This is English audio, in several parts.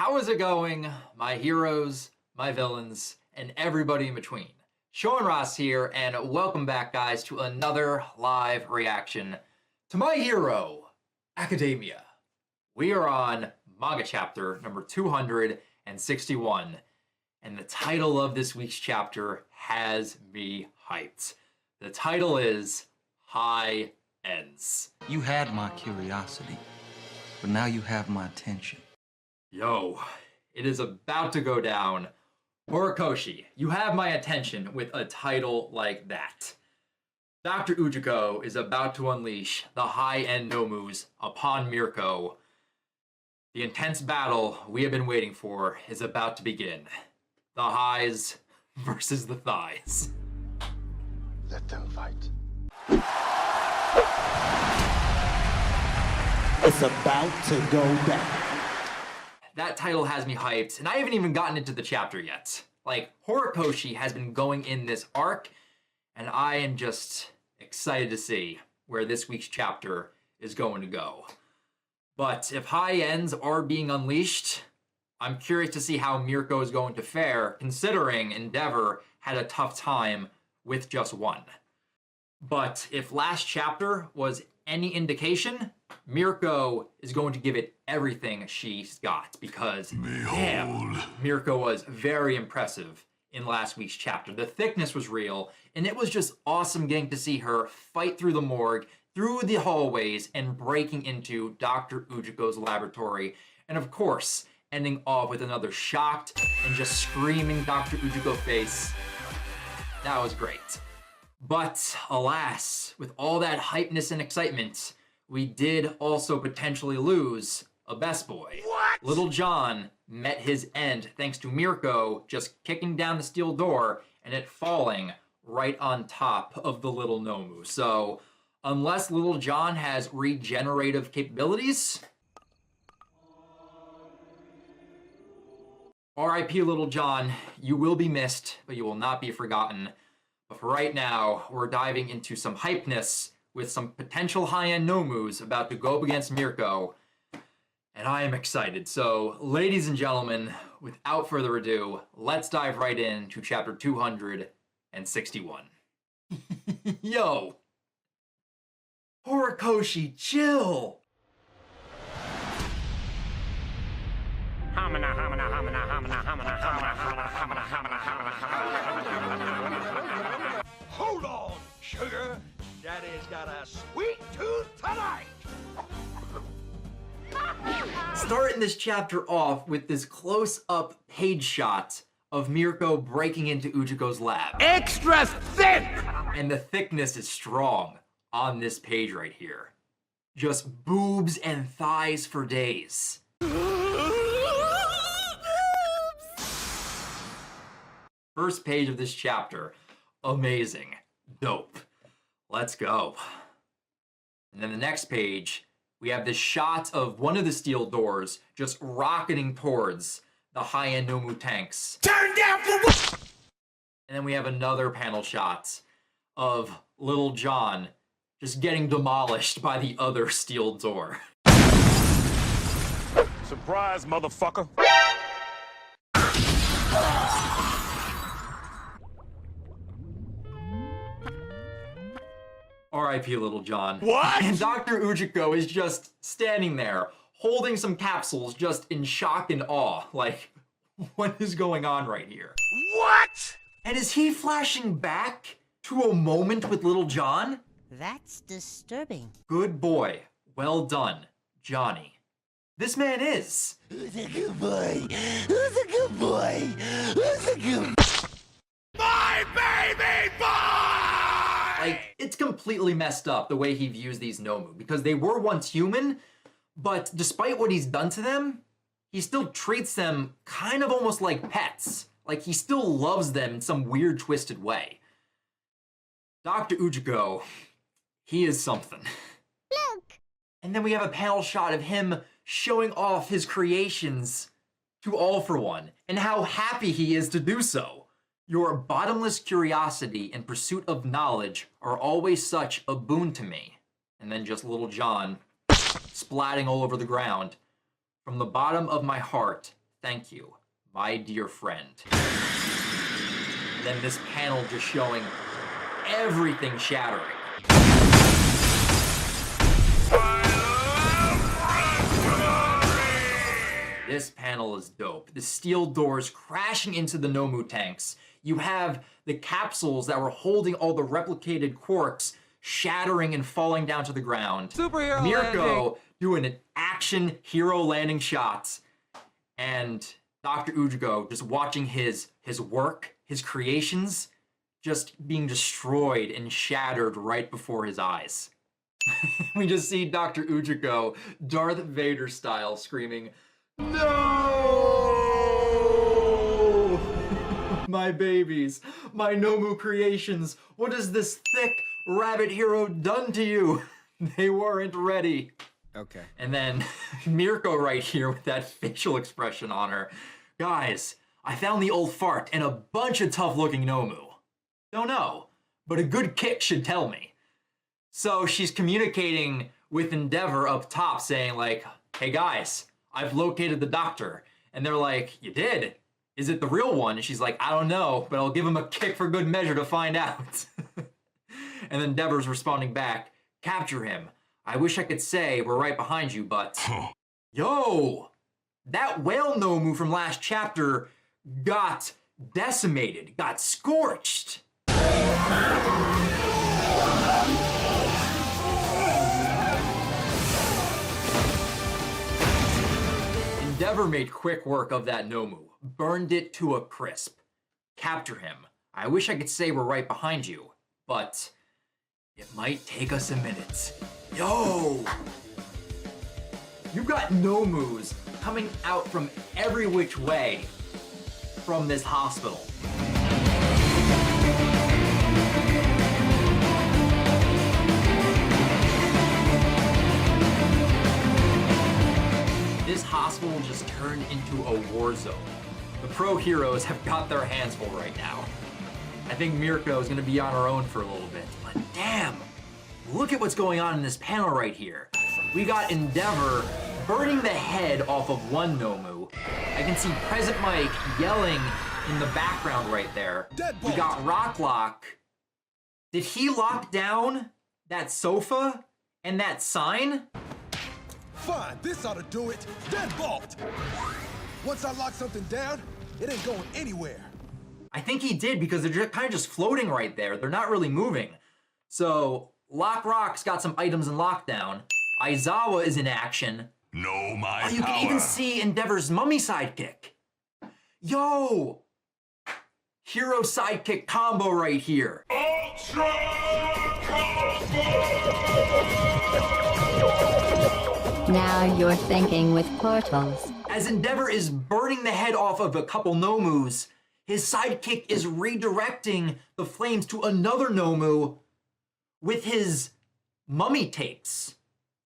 How is it going, my heroes, my villains, and everybody in between? Sean Ross here, and welcome back, guys, to another live reaction to My Hero Academia. We are on manga chapter number 261, and the title of this week's chapter has me hyped. The title is High-Ends. You had my curiosity, but now you have my attention. Yo, it is about to go down. Horikoshi, you have my attention with a title like that. Dr. Ujiko is about to unleash the High-End Nomus upon Mirko. The intense battle we have been waiting for is about to begin. The highs versus the thighs. Let them fight. It's about to go down. That title has me hyped, and I haven't even gotten into the chapter yet. Like, Horikoshi has been going in this arc, and I am just excited to see where this week's chapter is going to go. But if high ends are being unleashed, I'm curious to see how Mirko is going to fare, considering Endeavor had a tough time with just one. But if last chapter was any indication, Mirko is going to give it everything she's got, because damn, Mirko was very impressive in last week's chapter. The thickness was real, and it was just awesome getting to see her fight through the morgue, through the hallways, and breaking into Dr. Ujiko's laboratory, and of course, ending off with another shocked and just screaming Dr. Ujiko face. That was great. But alas, with all that hypeness and excitement, we did also potentially lose a best boy. What? Little John met his end thanks to Mirko just kicking down the steel door and it falling right on top of the little Nomu. So unless Little John has regenerative capabilities, R.I.P. Little John, you will be missed, but you will not be forgotten. But for right now, we're diving into some hypeness with some potential high-end Nomus about to go up against Mirko, and I am excited. So, ladies and gentlemen, without further ado, let's dive right into chapter 261. Yo! Horikoshi, chill! Hold on, sugar. Daddy's got a sweet tooth tonight. Starting this chapter off with this close-up page shot of Mirko breaking into Ujiko's lab. Extra thick! And the thickness is strong on this page right here. Just boobs and thighs for days. First page of this chapter, amazing, dope. Let's go. And then the next page, we have this shot of one of the steel doors just rocketing towards the high-end Nomu tanks. Turn down for what? And then we have another panel shot of Little John just getting demolished by the other steel door. Surprise, motherfucker. R.I.P. Little John. What? And Dr. Ujiko is just standing there, holding some capsules, just in shock and awe. Like, what is going on right here? What? And is he flashing back to a moment with Little John? That's disturbing. Good boy. Well done, Johnny. This man is. Who's a good boy? Who's a good boy? Who's a good My baby boy! Like, it's completely messed up the way he views these Nomu, because they were once human, but despite what he's done to them, he still treats them kind of almost like pets. Like, he still loves them in some weird, twisted way. Dr. Ujiko, he is something. Look! And then we have a panel shot of him showing off his creations to All for One, and how happy he is to do so. Your bottomless curiosity and pursuit of knowledge are always such a boon to me. And then just Little John splatting all over the ground. From the bottom of my heart, Thank you, my dear friend. Then this panel just showing everything shattering. This panel is dope. The steel doors crashing into the Nomu tanks. You have the capsules that were holding all the replicated quarks shattering and falling down to the ground. Superhero Mirko landing. doing an action hero landing shots. And Dr. Ujiko just watching his work, his creations, just being destroyed and shattered right before his eyes. We just see Dr. Ujiko, Darth Vader style, screaming, "No! My babies, my Nomu creations, what has this thick rabbit hero done to you? They weren't ready." Okay. And then Mirko right here with that facial expression on her. "Guys, I found the old fart and a bunch of tough-looking Nomu. Don't know, but a good kick should tell me." So she's communicating with Endeavor up top saying like, "Hey guys, I've located the doctor." And they're like, "You did? Is it the real one?" And she's like, "I don't know, but I'll give him a kick for good measure to find out." And then Endeavor's responding back, "Capture him. I wish I could say we're right behind you, but..." Yo! That whale Nomu from last chapter got decimated, got scorched. Endeavor made quick work of that Nomu, burned it to a crisp. Capture him. I wish I could say we're right behind you, but it might take us a minute. Yo! You got Nomus coming out from every which way from this hospital. This hospital just turned into a war zone. The pro heroes have got their hands full right now. I think Mirko is gonna be on her own for a little bit, but damn, look at what's going on in this panel right here. We got Endeavor burning the head off of one Nomu. I can see Present Mike yelling in the background right there. We got Rocklock. Did he lock down that sofa and that sign? Fine, this ought to do it. Deadbolt! Once I lock something down, it ain't going anywhere. I think he did because they're kind of just floating right there. They're not really moving. So Lock Rock's got some items in lockdown. Aizawa is in action. Know my You can even see Endeavor's mummy sidekick. Yo! Hero sidekick combo right here. Now you're thinking with portals. As Endeavor is burning the head off of a couple Nomus, his sidekick is redirecting the flames to another Nomu with his mummy tapes.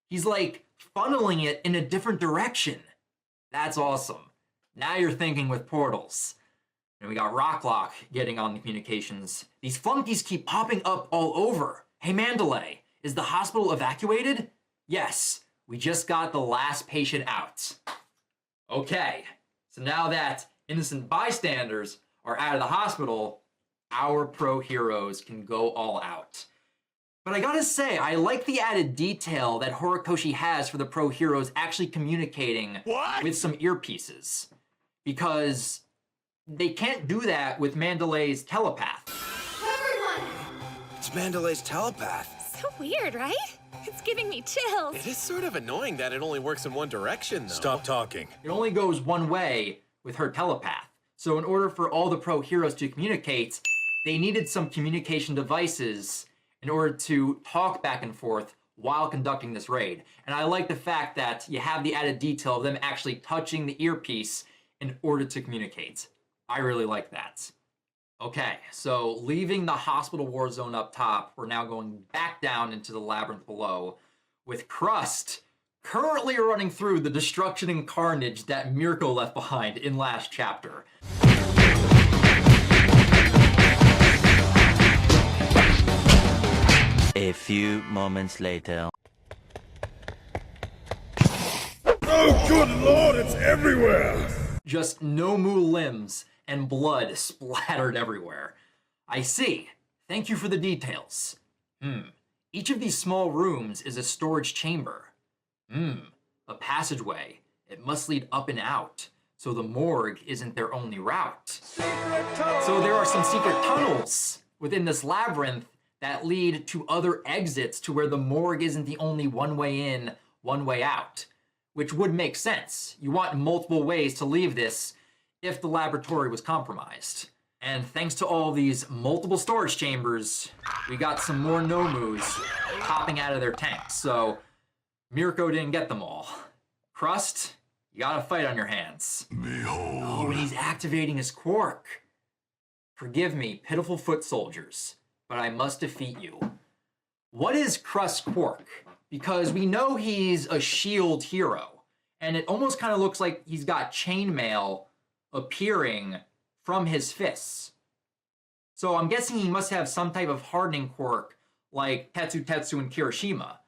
He's like funneling it in a different direction. That's awesome. Now you're thinking with portals. And we got Rocklock getting on the communications. These flunkies keep popping up all over. Hey Mandalay, is the hospital evacuated? Yes, we just got the last patient out. Okay, so now that innocent bystanders are out of the hospital, our pro heroes can go all out. But I gotta say, I like the added detail that Horikoshi has for the pro heroes actually communicating with some earpieces. Because they can't do that with Mandalay's telepath. Everyone! It's Mandalay's telepath. So weird, right? It's giving me chills. It is sort of annoying that it only works in one direction, though. Stop talking. It only goes one way with her telepath. So in order for all the pro heroes to communicate, they needed some communication devices in order to talk back and forth while conducting this raid. And I like the fact that you have the added detail of them actually touching the earpiece in order to communicate. I really like that. Okay, so leaving the hospital war zone up top, we're now going back down into the labyrinth below with Crust currently running through the destruction and carnage that Mirko left behind in last chapter. A few moments later. Oh, good lord, it's everywhere! just Nomu limbs and blood splattered everywhere. I see. Thank you for the details. Each of these small rooms is a storage chamber. A passageway. It must lead up and out, so the morgue isn't their only route. So there are some secret tunnels within this labyrinth that lead to other exits to where the morgue isn't the only one way in, one way out, which would make sense. You want multiple ways to leave this if the laboratory was compromised. And thanks to all these multiple storage chambers, we got some more Nomus popping out of their tanks. So Mirko didn't get them all. Crust, you got a fight on your hands. Behold. Oh, and he's activating his quirk. Forgive me, pitiful foot soldiers, but I must defeat you. What is Crust's quirk? Because we know he's a shield hero, and it almost kind of looks like he's got chainmail appearing from his fists. So I'm guessing he must have some type of hardening quirk like Tetsu and Kirishima,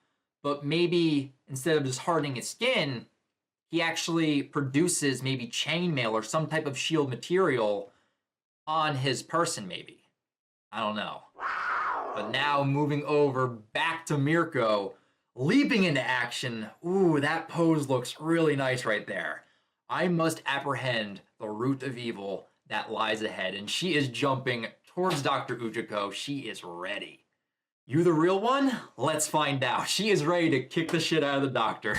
but maybe instead of just hardening his skin, he actually produces maybe chainmail or some type of shield material on his person maybe. I don't know. But now moving over back to Mirko, leaping into action. Ooh, that pose looks really nice right there. I must apprehend the root of evil that lies ahead, and she is jumping towards Dr. Ujiko. She is ready. You the real one? Let's find out. She is ready to kick the shit out of the doctor.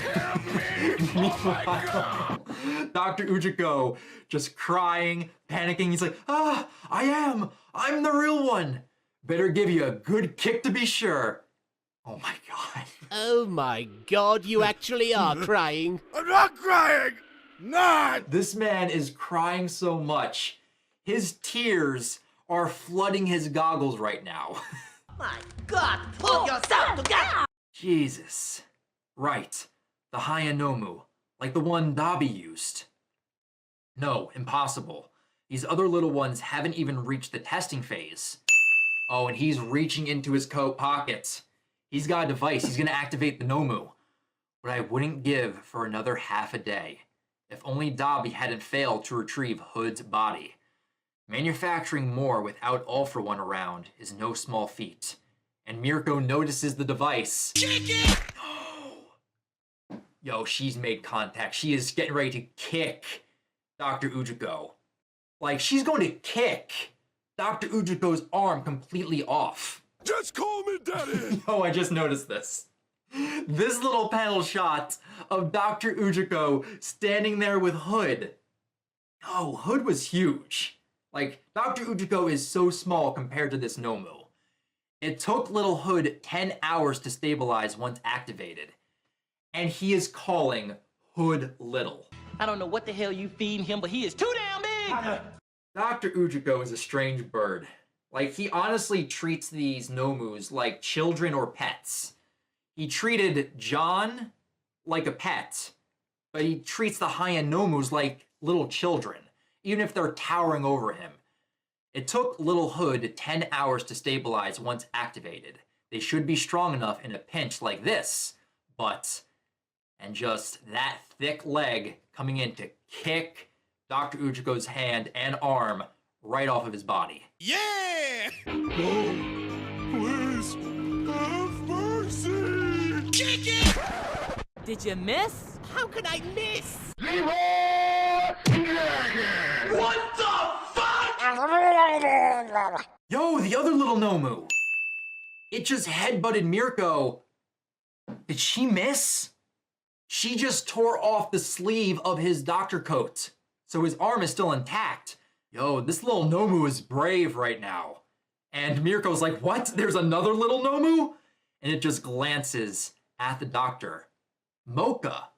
Meanwhile, Dr. Ujiko just crying, panicking. He's like, I am. I'm the real one. Better give you a good kick to be sure. Oh my god. Oh my god, you actually are crying. I'm not crying! Not! This man is crying so much. His tears are flooding his goggles right now. My God, pull yourself together! Jesus. Right. The High-End Nomu. Like the one Dabi used. No, impossible. These other little ones haven't even reached the testing phase. Oh, and he's reaching into his coat pockets. He's got a device. He's gonna activate the Nomu. What I wouldn't give for another half a day. If only Dabi hadn't failed to retrieve Hood's body. Manufacturing more without All For One around is no small feat. And Mirko notices the device. Yo, she's made contact. She is getting ready to kick Dr. Ujiko. Like, she's going to kick Dr. Ujiko's arm completely off. Just call me daddy! Oh, I just noticed this. This little panel shot of Dr. Ujiko standing there with Hood. Oh, Hood was huge. Like, Dr. Ujiko is so small compared to this Nomu. It took little Hood 10 hours to stabilize once activated. And he is calling Hood little. I don't know what the hell you feeding him, but he is too damn big! Dr. Ujiko is a strange bird. Like, he honestly treats these Nomus like children or pets. He treated John like a pet, but he treats the High-End Nomus like little children, even if they're towering over him. It took little Hood 10 hours to stabilize once activated. They should be strong enough in a pinch like this, but... And just that thick leg coming in to kick Dr. Ujiko's hand and arm right off of his body. Yeah! Please, have mercy! Kick it! Did you miss? How could I miss? What the fuck? Yo, the other little Nomu! It just headbutted Mirko. Did she miss? She just tore off the sleeve of his doctor coat, so his arm is still intact. Yo, this little Nomu is brave right now. And Mirko's like, what? There's another little Nomu? And it just glances at the doctor. Mocha.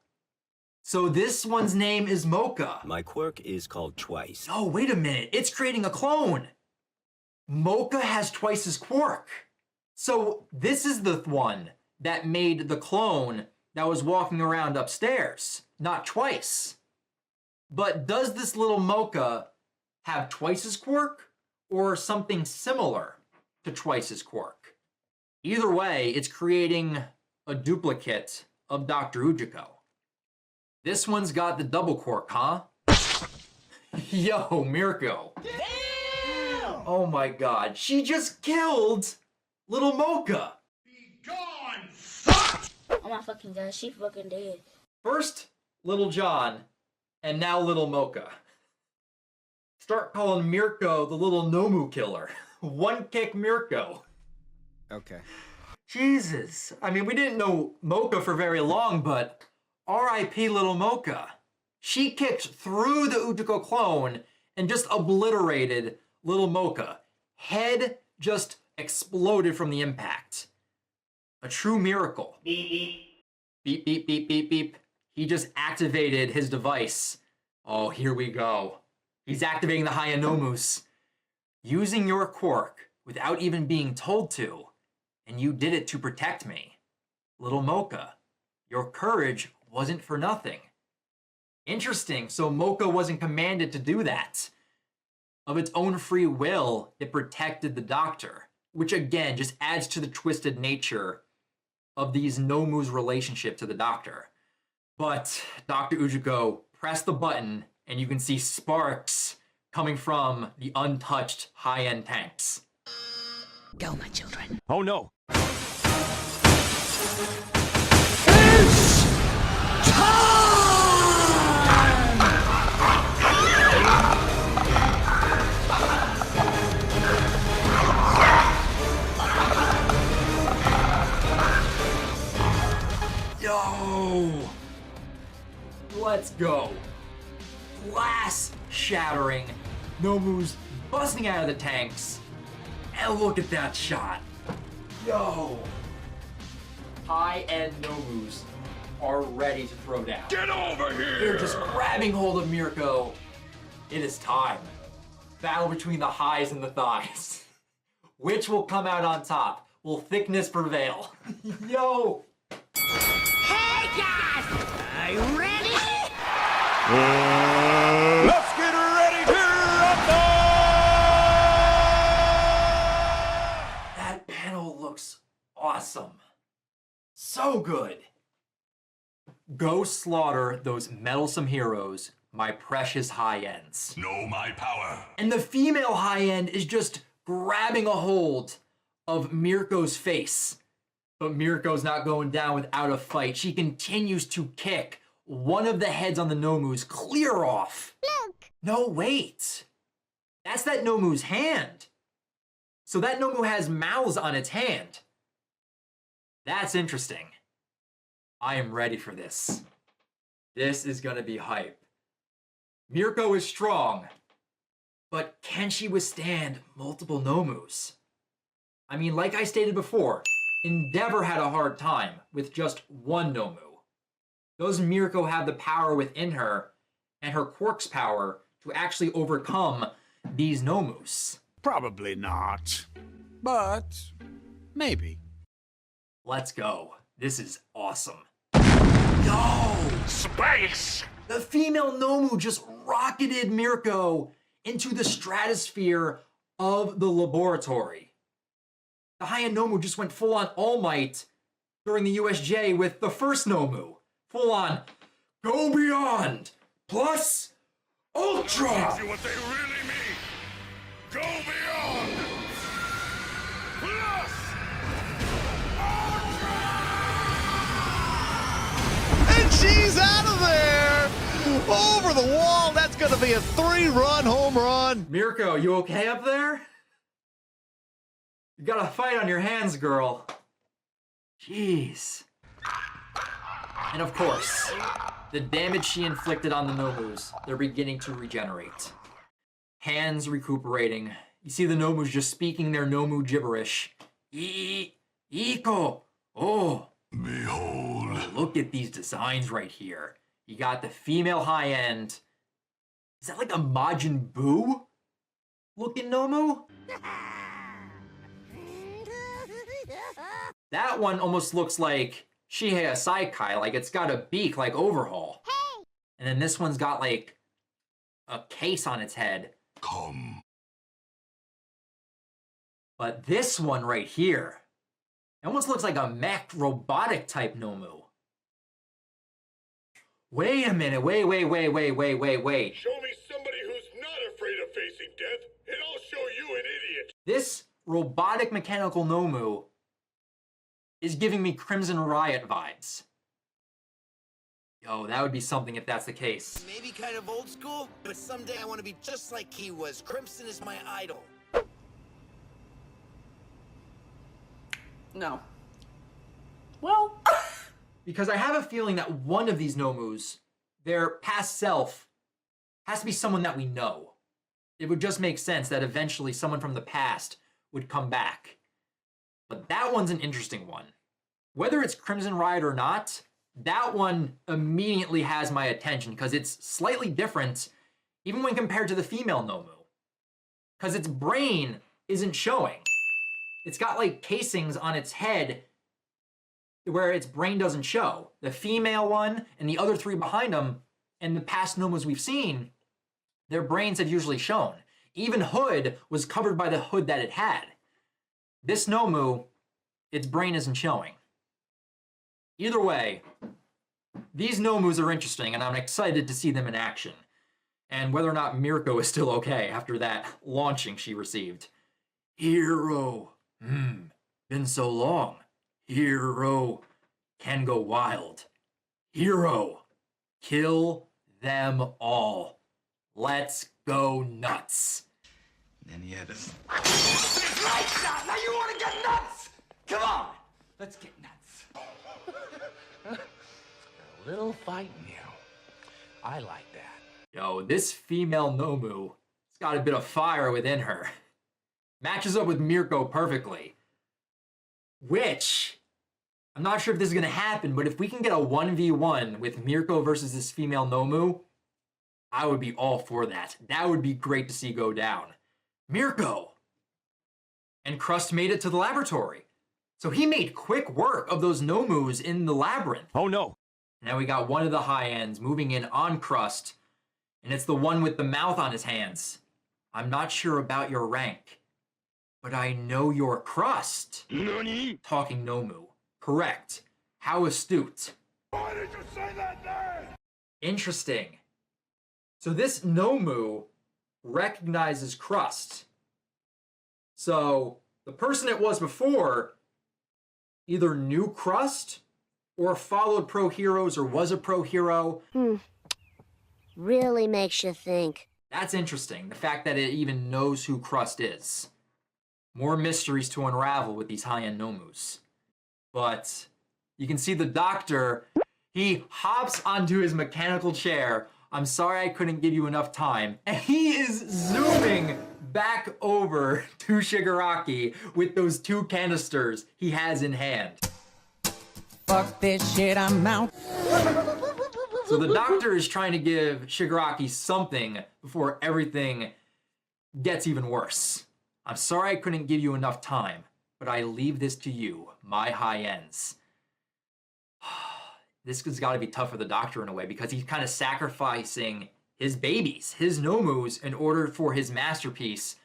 So this one's name is Mocha. My quirk is called Twice. Oh, wait a minute. It's creating a clone. Mocha has Twice's quirk. So this is the one that made the clone that was walking around upstairs, not Twice. But does this little Mocha have Twice's quirk or something similar to Twice's quirk? Either way, it's creating a duplicate of Dr. Ujiko. This one's got the double quirk, huh? Yo, Mirko. Damn! Oh my god, she just killed little Mocha. Oh my fucking god, she fucking dead. First, Little John, and now Little Mocha. Start calling Mirko the little Nomu killer. One kick Mirko. Okay. Jesus. I mean, we didn't know Mocha for very long, but R.I.P. little Mocha. She kicked through the Ujiko clone and just obliterated little Mocha. Head just exploded from the impact. A true miracle. Beep, beep. Beep, beep, beep, beep, beep. He just activated his device. Oh, here we go. He's activating the High-End Nomus. Using your quirk without even being told to. And you did it to protect me. Little Mocha, your courage wasn't for nothing. Interesting, so Mocha wasn't commanded to do that. Of its own free will, it protected the doctor. Which again, just adds to the twisted nature of these Nomu's relationship to the doctor. But Dr. Ujiko pressed the button and you can see sparks coming from the untouched high-end tanks. Go, my children. Oh no. Yo! Let's go. Glass shattering. Nomu's busting out of the tanks. And look at that shot. Yo! High-End Nomus are ready to throw down. Get over here! They're just grabbing hold of Mirko. It is time. Battle between the highs and the thighs. Which will come out on top? Will thickness prevail? Yo! Hey guys! Are you ready? Let's get ready to rumble! That panel looks awesome. So good. Go slaughter those meddlesome heroes, my precious high-ends. Know my power. And the female high-end is just grabbing a hold of Mirko's face. But Mirko's not going down without a fight. She continues to kick one of the heads on the Nomus clear off. Look! No, wait. That's that Nomu's hand. So that Nomu has mouths on its hand. That's interesting. I am ready for this. This is gonna be hype. Mirko is strong, but can she withstand multiple Nomus? I mean, like I stated before, Endeavor had a hard time with just one Nomu. Does Mirko have the power within her and her quirk's power to actually overcome these Nomus? Probably not. But maybe. Let's go. This is awesome. Yo! Space! The female Nomu just rocketed Mirko into the stratosphere of the laboratory. The High-End Nomu just went full-on All Might during the USJ with the first Nomu. Full-on Go Beyond plus Ultra! Tells you what they really mean. Go beyond! Plus! And she's out of there! Over the wall, that's gonna be a 3-run home run. Mirko, you okay up there? You got a fight on your hands, girl. Jeez. And of course, the damage she inflicted on the Nomus, they're beginning to regenerate. Hands recuperating. You see the Nomus just speaking their Nomu gibberish. Iko! Oh! Behold. Look at these designs right here. You got the female high-end. Is that like a Majin Buu looking Nomu? That one almost looks like Shihei Saikai, like it's got a beak like Overhaul. Hey! And then this one's got like a case on its head. Come. But this one right here, it almost looks like a mech robotic type Nomu. Wait a minute, wait. Show me somebody who's This robotic mechanical Nomu is giving me Crimson Riot vibes. Yo, that would be something if that's the case. Maybe kind of old school, but someday I want to be just like he was. Crimson is my idol. No. Well... Because I have a feeling that one of these Nomus, their past self, has to be someone that we know. It would just make sense that eventually someone from the past would come back. But that one's an interesting one. Whether it's Crimson Riot or not, that one immediately has my attention because it's slightly different even when compared to the female Nomu. Because its brain isn't showing. It's got like casings on its head where its brain doesn't show. The female one and the other three behind them and the past Nomus we've seen, their brains have usually shown. Even Hood was covered by the hood that it had. This Nomu, its brain isn't showing. Either way, these Nomus are interesting and I'm excited to see them in action. And whether or not Mirko is still okay after that launching she received. Hero. Been so long. Hero can go wild. Hero, kill them all. Let's go nuts. Then he had us. Right shot! Now you want to get nuts! Come on, let's get nuts. A little fight in you. I like that. Yo, this female Nomu has got a bit of fire within her. Matches up with Mirko perfectly. Which, I'm not sure if this is going to happen, but if we can get a 1v1 with Mirko versus this female Nomu, I would be all for that. That would be great to see go down. Mirko! And Crust made it to the laboratory. So he made quick work of those Nomus in the labyrinth. Oh no! Now we got one of the high-ends moving in on Crust, and it's the one with the mouth on his hands. I'm not sure about your rank, but I know your Crust. Nani? Talking Nomu. Correct. How astute. Why did you say that name? Interesting. So this Nomu recognizes Crust. So the person it was before either knew Crust or followed pro heroes or was a pro hero. Really makes you think. That's interesting. The fact that it even knows who Crust is. More mysteries to unravel with these high-end Nomus. But you can see the doctor, he hops onto his mechanical chair. I'm sorry I couldn't give you enough time. And he is zooming back over to Shigaraki with those two canisters he has in hand. Fuck this shit, I'm out. So the doctor is trying to give Shigaraki something before everything gets even worse. I'm sorry I couldn't give you enough time, but I leave this to you, my high ends. This has got to be tough for the doctor in a way because he's kind of sacrificing his babies, his Nomus, in order for his masterpiece,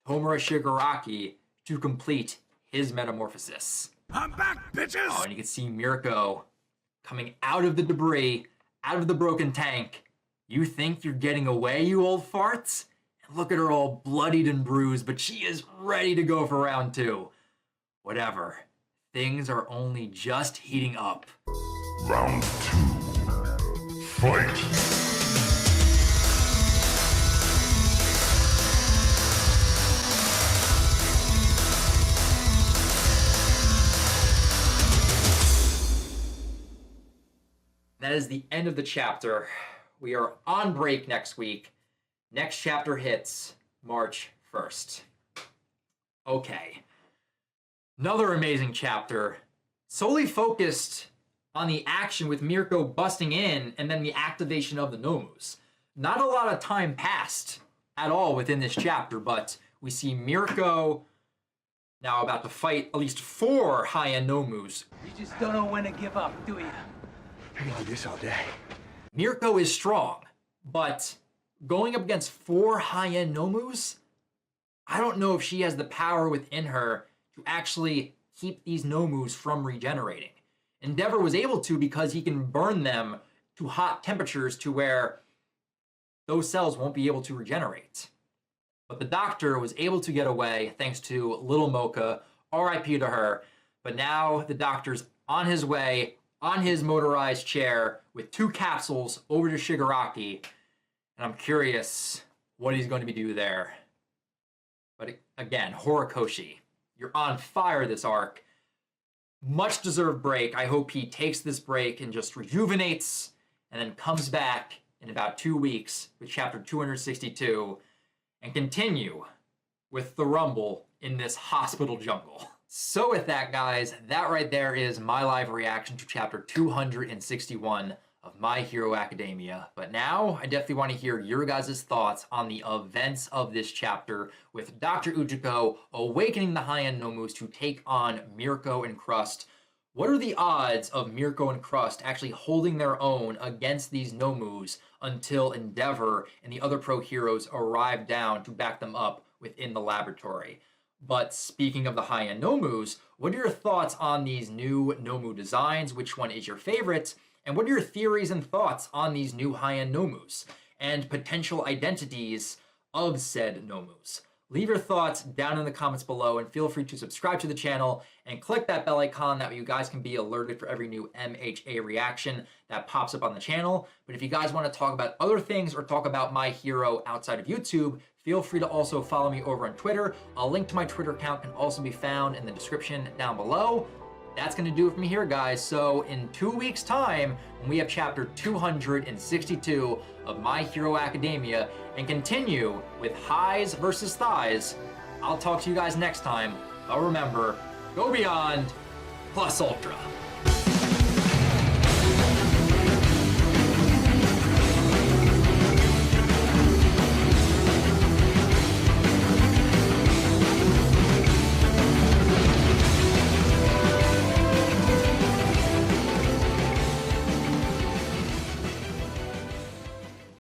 Tomura Shigaraki, to complete his metamorphosis. I'm back, bitches! Oh, and you can see Mirko coming out of the debris, out of the broken tank. You think you're getting away, you old farts? And look at her all bloodied and bruised, but she is ready to go for round 2. Whatever. Things are only just heating up. Round 2. Fight! That is the end of the chapter. We are on break next week. Next chapter hits March 1st. Okay. Another amazing chapter, solely focused on the action with Mirko busting in and then the activation of the Nomus. Not a lot of time passed at all within this chapter, but we see Mirko now about to fight at least 4 high-end Nomus. You just don't know when to give up, do you? I can do this all day. Mirko is strong, but going up against 4 high-end Nomus, I don't know if she has the power within her to actually keep these Nomus from regenerating. Endeavor was able to because he can burn them to hot temperatures to where those cells won't be able to regenerate. But the doctor was able to get away thanks to little Mocha, RIP to her. But now the doctor's on his way, on his motorized chair, with 2 capsules over to Shigaraki. And I'm curious what he's going to be doing there. But again, Horikoshi, you're on fire this arc. Much deserved break. I hope he takes this break and just rejuvenates and then comes back in about 2 weeks with chapter 262 and continue with the rumble in this hospital jungle. So with that, guys, that right there is my live reaction to chapter 261 of My Hero Academia. But now I definitely want to hear your guys' thoughts on the events of this chapter with Dr. Ujiko awakening the High-End Nomus to take on Mirko and Crust. What are the odds of Mirko and Crust actually holding their own against these Nomus until Endeavor and the other pro heroes arrive down to back them up within the laboratory? But speaking of the High-End Nomus, what are your thoughts on these new Nomu designs? Which one is your favorite? And what are your theories and thoughts on these new High-End Nomus and potential identities of said Nomus? Leave your thoughts down in the comments below and feel free to subscribe to the channel and click that bell icon. That way you guys can be alerted for every new MHA reaction that pops up on the channel. But if you guys want to talk about other things or talk about My Hero outside of YouTube, feel free to also follow me over on Twitter. A link to my Twitter account can also be found in the description down below. That's going to do it for me here, guys. So in 2 weeks' time, when we have chapter 262 of My Hero Academia and continue with highs versus thighs, I'll talk to you guys next time. But remember, go beyond plus ultra.